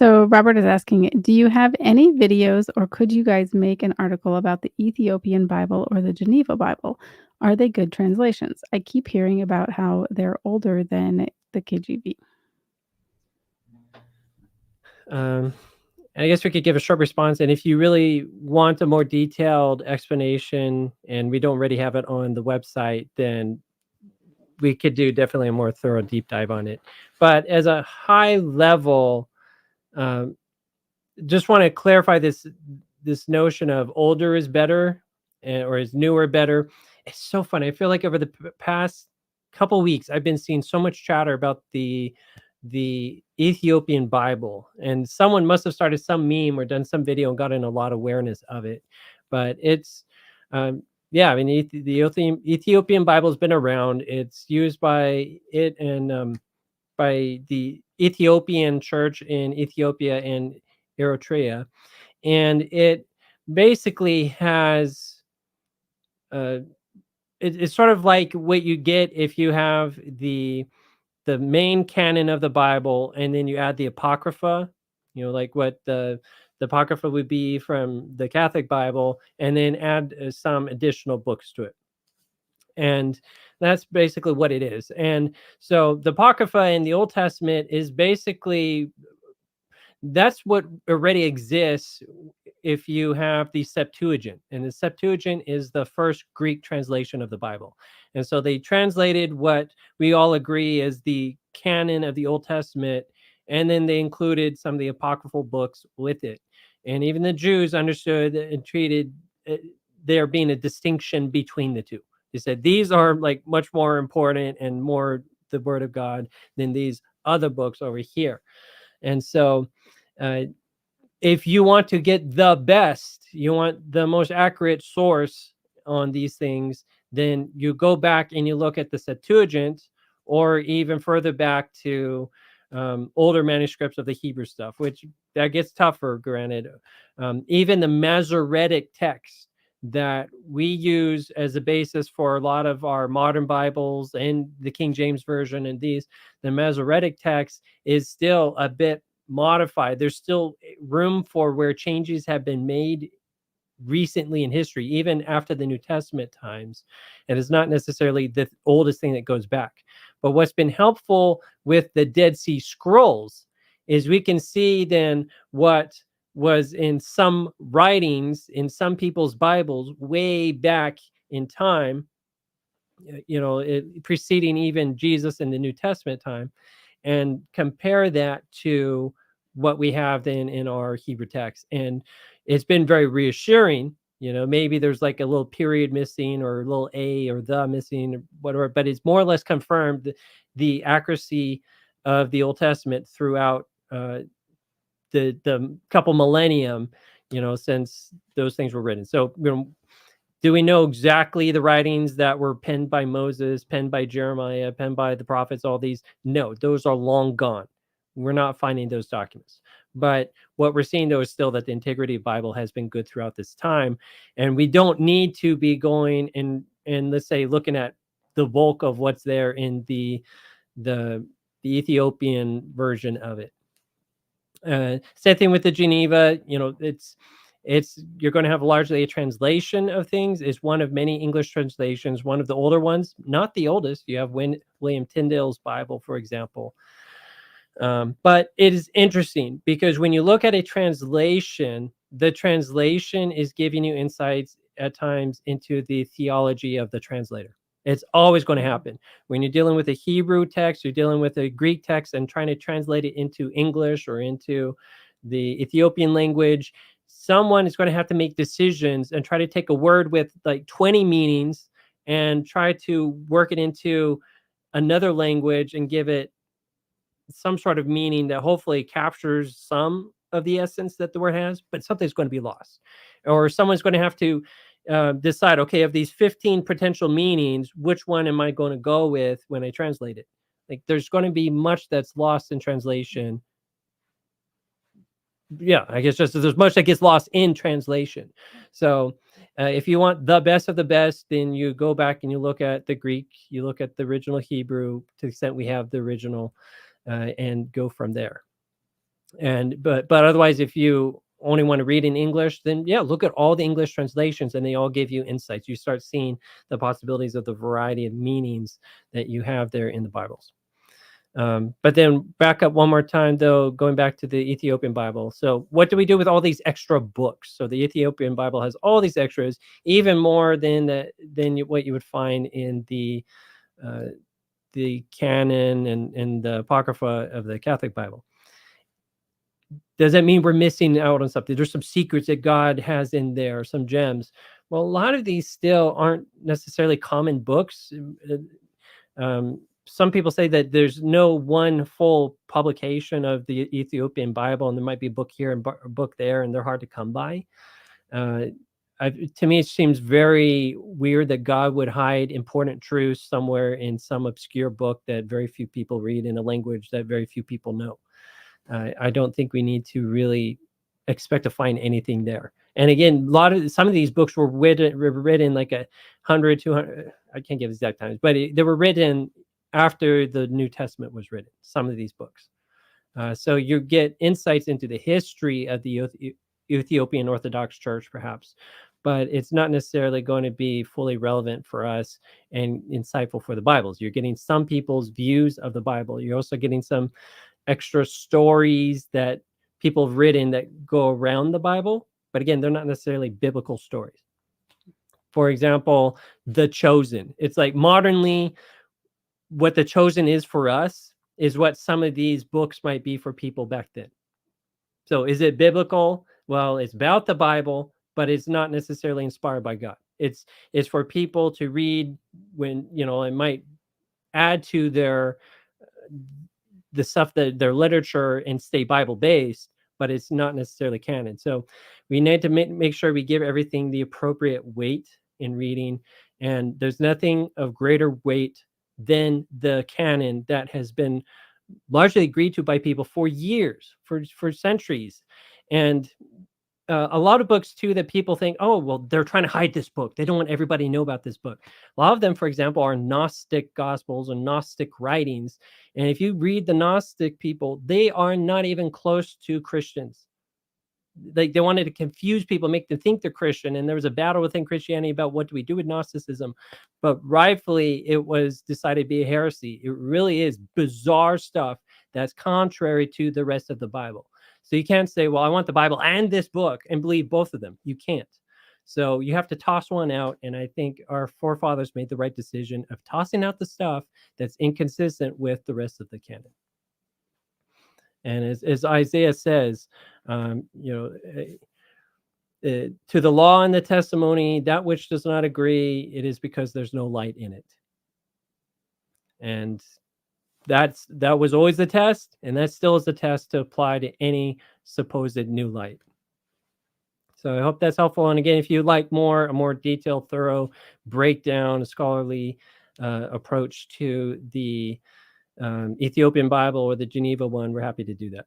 So Robert is asking, do you have any videos or could you guys make an article about the Ethiopian Bible or the Geneva Bible? Are they good translations? I keep hearing about how they're older than the KJV. Um, I guess we could give a short response. And if you really want a more detailed explanation and we don't already have it on the website, then we could do definitely a more thorough deep dive on it. But as a high level, um, just want to clarify this notion of older is better or is newer better. It's so funny. I feel like over the past couple weeks, I've been seeing so much chatter about the Ethiopian Bible, and someone must have started some meme or done some video and gotten a lot of awareness of it. But it's yeah, I mean, the Ethiopian Bible has been around. It's used by it and by the Ethiopian church in Ethiopia and Eritrea, and it basically has uh, it's sort of like what you get if you have the main canon of the Bible, and then you add the Apocrypha, like what the Apocrypha would be from the Catholic Bible, and then add some additional books to it. And that's basically what it is. And so the Apocrypha in the Old Testament is basically that's what already exists if you have the Septuagint. And the Septuagint is the first Greek translation of the Bible. And so they translated what we all agree is the canon of the Old Testament, and then they included some of the apocryphal books with it. And even the Jews understood and treated there being a distinction between the two. They said these are like much more important and more the word of God than these other books over here. And so uh, if you want to get the best, you want the most accurate source on these things, then you go back and you look at the Septuagint, or even further back to older manuscripts of the Hebrew stuff, which that gets tougher, granted. Even the Masoretic text that we use as a basis for a lot of our modern Bibles and the King James Version and the Masoretic text is still a bit modified. There's still room for where changes have been made recently in history, even after the New Testament times. And it's not necessarily the oldest thing that goes back. But what's been helpful with the Dead Sea Scrolls is we can see then what was in some writings in some people's Bibles way back in time, preceding even Jesus in the New Testament time, and compare that to what we have in our Hebrew text. And it's been very reassuring. Maybe there's like a little period missing or a little a or the missing or whatever, but it's more or less confirmed the accuracy of the Old Testament throughout the couple millennium, since those things were written. So, do we know exactly the writings that were penned by Moses, penned by Jeremiah, penned by the prophets, all these? No, those are long gone. We're not finding those documents. But what we're seeing, though, is still that the integrity of the Bible has been good throughout this time. And we don't need to be going and let's say, looking at the bulk of what's there in the Ethiopian version of it. Same thing with the Geneva. It's you're going to have largely a translation of things. It's one of many English translations, one of the older ones, not the oldest. You have William Tyndale's Bible, for example. But it is interesting because when you look at a translation, the translation is giving you insights at times into the theology of the translator. It's always going to happen. When you're dealing with a Hebrew text, you're dealing with a Greek text and trying to translate it into English or into the Ethiopian language, someone is going to have to make decisions and try to take a word with like 20 meanings and try to work it into another language and give it some sort of meaning that hopefully captures some of the essence that the word has, but something's going to be lost. Or someone's going to have to decide, okay, of these 15 potential meanings, which one am I going to go with when I translate it? Like there's going to be much that's lost in translation. Yeah, I guess just there's much that gets lost in translation. So if you want the best of the best, then you go back and you look at the Greek, you look at the original Hebrew to the extent we have the original, and go from there. But otherwise, if you only want to read in English, then yeah, look at all the English translations, and they all give you insights. You start seeing the possibilities of the variety of meanings that you have there in the Bibles. But then back up one more time, though, going back to the Ethiopian Bible. So, what do we do with all these extra books? So, the Ethiopian Bible has all these extras, even more than what you would find in the canon and the Apocrypha of the Catholic Bible. Does that mean we're missing out on something? There's some secrets that God has in there, some gems. Well, a lot of these still aren't necessarily common books. Some people say that there's no one full publication of the Ethiopian Bible, and there might be a book here and a book there, and they're hard to come by. Uh, to me, it seems very weird that God would hide important truths somewhere in some obscure book that very few people read in a language that very few people know. I don't think we need to really expect to find anything there. And again, some of these books were written like 100, 200. I can't give exact times, but they were written after the New Testament was written. Some of these books, so you get insights into the history of the Ethiopian Orthodox Church, perhaps, but it's not necessarily going to be fully relevant for us and insightful for the Bibles. You're getting some people's views of the Bible. You're also getting some extra stories that people have written that go around the Bible, but again, they're not necessarily biblical stories. For example, The Chosen. It's like modernly, what The Chosen is for us is what some of these books might be for people back then. So is it biblical? Well, it's about the Bible, but it's not necessarily inspired by God. It's for people to read when, it might add to the stuff that their literature and stay Bible based, but it's not necessarily canon. So we need to make sure we give everything the appropriate weight in reading. And there's nothing of greater weight than the canon that has been largely agreed to by people for years, for centuries. And a lot of books too that people think, oh, well, they're trying to hide this book. They don't want everybody to know about this book. A lot of them, for example, are Gnostic gospels and Gnostic writings. And if you read the Gnostic people, they are not even close to Christians. They wanted to confuse people, make them think they're Christian. And there was a battle within Christianity about what do we do with Gnosticism. But rightfully, it was decided to be a heresy. It really is bizarre stuff that's contrary to the rest of the Bible. So you can't say, well, I want the Bible and this book and believe both of them. You can't. So you have to toss one out. And I think our forefathers made the right decision of tossing out the stuff that's inconsistent with the rest of the canon. And as Isaiah says, to the law and the testimony, that which does not agree, it is because there's no light in it. And that was always the test, and that still is the test to apply to any supposed new light. So I hope that's helpful. And again, if you'd like a more detailed, thorough breakdown, a scholarly approach to the Ethiopian Bible or the Geneva one, we're happy to do that.